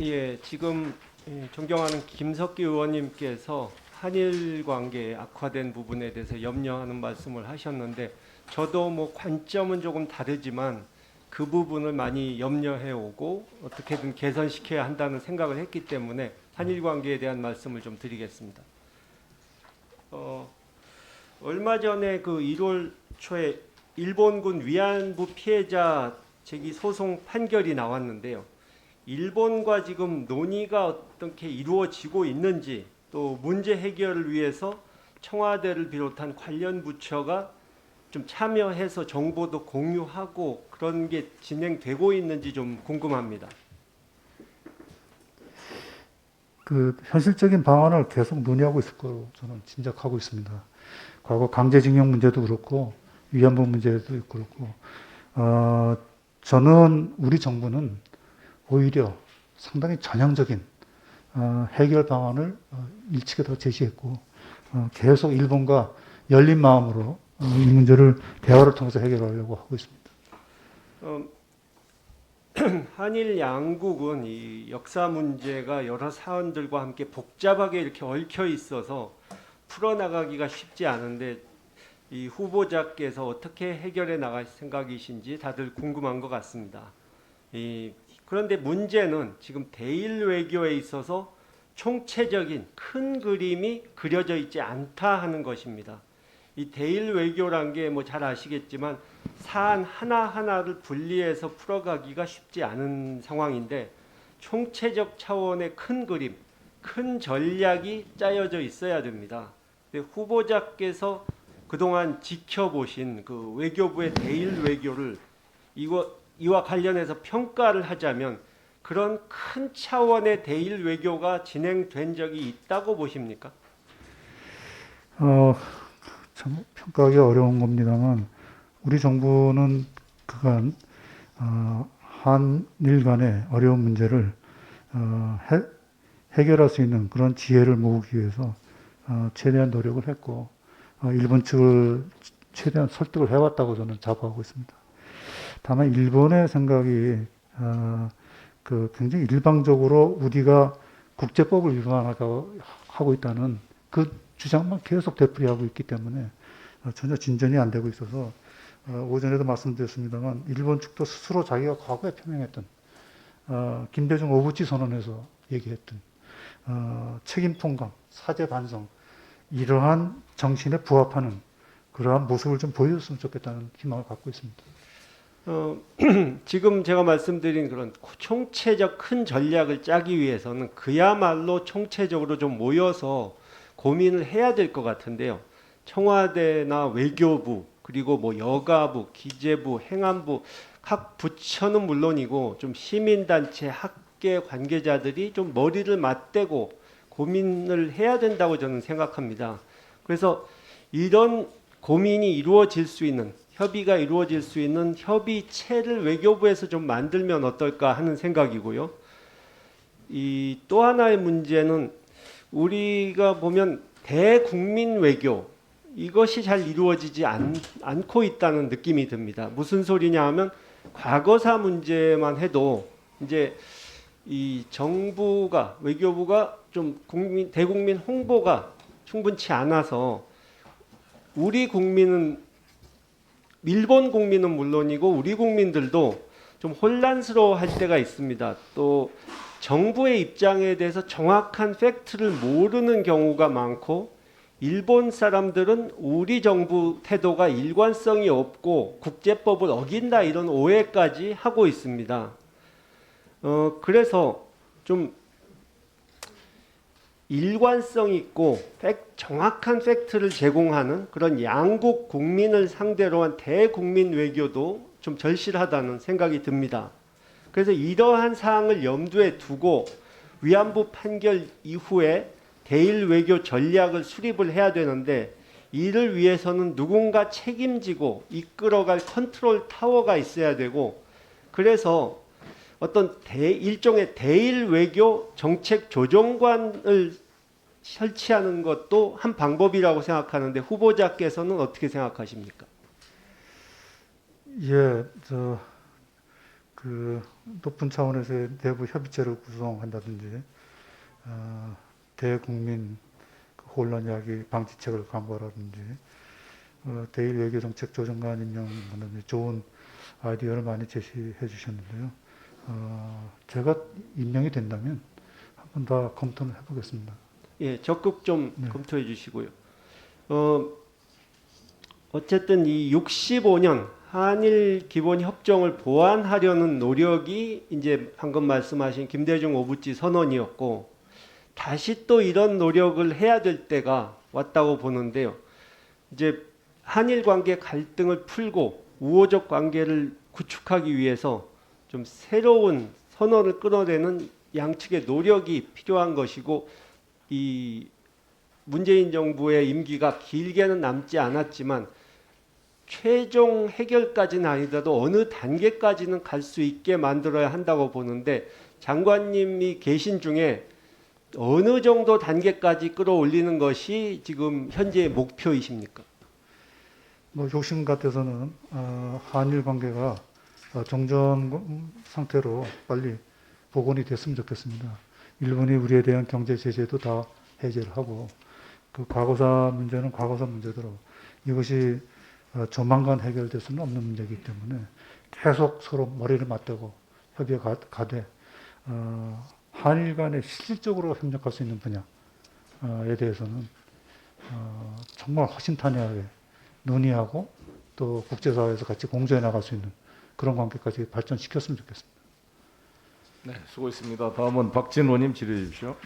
예, 지금 존경하는 김석기 의원님께서 한일 관계의 악화된 부분에 대해서 염려하는 말씀을 하셨는데 저도 뭐 관점은 조금 다르지만 그 부분을 많이 염려해 오고 어떻게든 개선시켜야 한다는 생각을 했기 때문에 한일 관계에 대한 말씀을 좀 드리겠습니다. 얼마 전에 그 1월 초에 일본군 위안부 피해자 제기 소송 판결이 나왔는데요. 일본과 지금 논의가 어떻게 이루어지고 있는지 또 문제 해결을 위해서 청와대를 비롯한 관련 부처가 좀 참여해서 정보도 공유하고 그런 게 진행되고 있는지 좀 궁금합니다. 그 현실적인 방안을 계속 논의하고 있을 거로 저는 짐작하고 있습니다. 과거 강제징용 문제도 그렇고 위안부 문제도 그렇고 저는 우리 정부는 오히려 상당히 전향적인 해결 방안을 일찍이 더 제시했고 계속 일본과 열린 마음으로 이 문제를 대화를 통해서 해결하려고 하고 있습니다. 어, 한일 양국은 이 역사 문제가 여러 사안들과 함께 복잡하게 이렇게 얽혀 있어서 풀어나가기가 쉽지 않은데 이 후보자께서 어떻게 해결해 나갈 생각이신지 다들 궁금한 것 같습니다. 그런데 문제는 지금 대일 외교에 있어서 총체적인 큰 그림이 그려져 있지 않다 하는 것입니다. 이 대일 외교란 게 뭐 잘 아시겠지만 사안 하나하나를 분리해서 풀어가기가 쉽지 않은 상황인데 총체적 차원의 큰 그림, 큰 전략이 짜여져 있어야 됩니다. 근데 후보자께서 그동안 지켜보신 그 외교부의 대일 외교를 이와 관련해서 평가를 하자면 그런 큰 차원의 대일 외교가 진행된 적이 있다고 보십니까? 어, 참 평가하기 어려운 겁니다만 우리 정부는 그간 한일 간의 어려운 문제를 해결할 수 있는 그런 지혜를 모으기 위해서 최대한 노력을 했고 일본 측을 최대한 설득을 해왔다고 저는 자부하고 있습니다. 다만 일본의 생각이 그 굉장히 일방적으로 우리가 국제법을 위반하고 하고 있다는 그 주장만 계속 되풀이하고 있기 때문에 전혀 진전이 안 되고 있어서 오전에도 말씀드렸습니다만 일본 측도 스스로 자기가 과거에 표명했던 김대중 오부치 선언에서 얘기했던 책임 통감, 사죄 반성 이러한 정신에 부합하는 그러한 모습을 좀 보여줬으면 좋겠다는 희망을 갖고 있습니다. 지금 제가 말씀드린 그런 총체적 큰 전략을 짜기 위해서는 그야말로 총체적으로 좀 모여서 고민을 해야 될 것 같은데요. 청와대나 외교부 그리고 뭐 여가부, 기재부, 행안부 각 부처는 물론이고 좀 시민단체, 학계 관계자들이 좀 머리를 맞대고 고민을 해야 된다고 저는 생각합니다. 그래서 이런 고민이 이루어질 수 있는 협의가 이루어질 수 있는 협의체를 외교부에서 좀 만들면 어떨까 하는 생각이고요. 이 또 하나의 문제는 우리가 보면 대국민 외교 이것이 잘 이루어지지 않고 있다는 느낌이 듭니다. 무슨 소리냐 하면 과거사 문제만 해도 이제 이 정부가 외교부가 좀 대국민 홍보가 충분치 않아서 우리 국민은 일본 국민은 물론이고 우리 국민들도 좀 혼란스러워할 때가 있습니다. 또 정부의 입장에 대해서 정확한 팩트를 모르는 경우가 많고 일본 사람들은 우리 정부 태도가 일관성이 없고 국제법을 어긴다 이런 오해까지 하고 있습니다. 그래서 좀 일관성 있고 정확한 팩트를 제공하는 그런 양국 국민을 상대로 한 대국민 외교도 좀 절실하다는 생각이 듭니다. 그래서 이러한 사항을 염두에 두고 위안부 판결 이후에 대일 외교 전략을 수립을 해야 되는데 이를 위해서는 누군가 책임지고 이끌어갈 컨트롤 타워가 있어야 되고 그래서 어떤 일종의 대일 외교 정책 조정관을 설치하는 것도 한 방법이라고 생각하는데 후보자께서는 어떻게 생각하십니까? 예, 그 높은 차원에서의 내부 협의체를 구성한다든지 대국민 혼란 이야기 방지책을 강구하라든지 대일 외교정책 조정관 임명하는 좋은 아이디어를 많이 제시해 주셨는데요. 제가 임명이 된다면 한번 더 검토를 해보겠습니다. 예, 적극 좀 네. 검토해 주시고요. 어쨌든 이 65년 한일 기본 협정을 보완하려는 노력이 이제 방금 말씀하신 김대중 오부지 선언이었고, 다시 또 이런 노력을 해야 될 때가 왔다고 보는데요. 이제 한일 관계 갈등을 풀고 우호적 관계를 구축하기 위해서 좀 새로운 선언을 끌어내는 양측의 노력이 필요한 것이고, 이 문재인 정부의 임기가 길게는 남지 않았지만 최종 해결까지는 아니더라도 어느 단계까지는 갈 수 있게 만들어야 한다고 보는데, 장관님이 계신 중에 어느 정도 단계까지 끌어올리는 것이 지금 현재의 목표이십니까? 뭐 욕심 같아서는 한일 관계가 정전 상태로 빨리 복원이 됐으면 좋겠습니다. 일본이 우리에 대한 경제 제재도 다 해제를 하고 그 과거사 문제는 과거사 문제대로 이것이 조만간 해결될 수는 없는 문제이기 때문에 계속 서로 머리를 맞대고 협의에 가되 한일 간에 실질적으로 협력할 수 있는 분야에 대해서는 정말 허심탄회하게 논의하고 또 국제사회에서 같이 공조해 나갈 수 있는 그런 관계까지 발전시켰으면 좋겠습니다. 네, 수고했습니다. 다음은 박진 의원님 질의해 주십시오.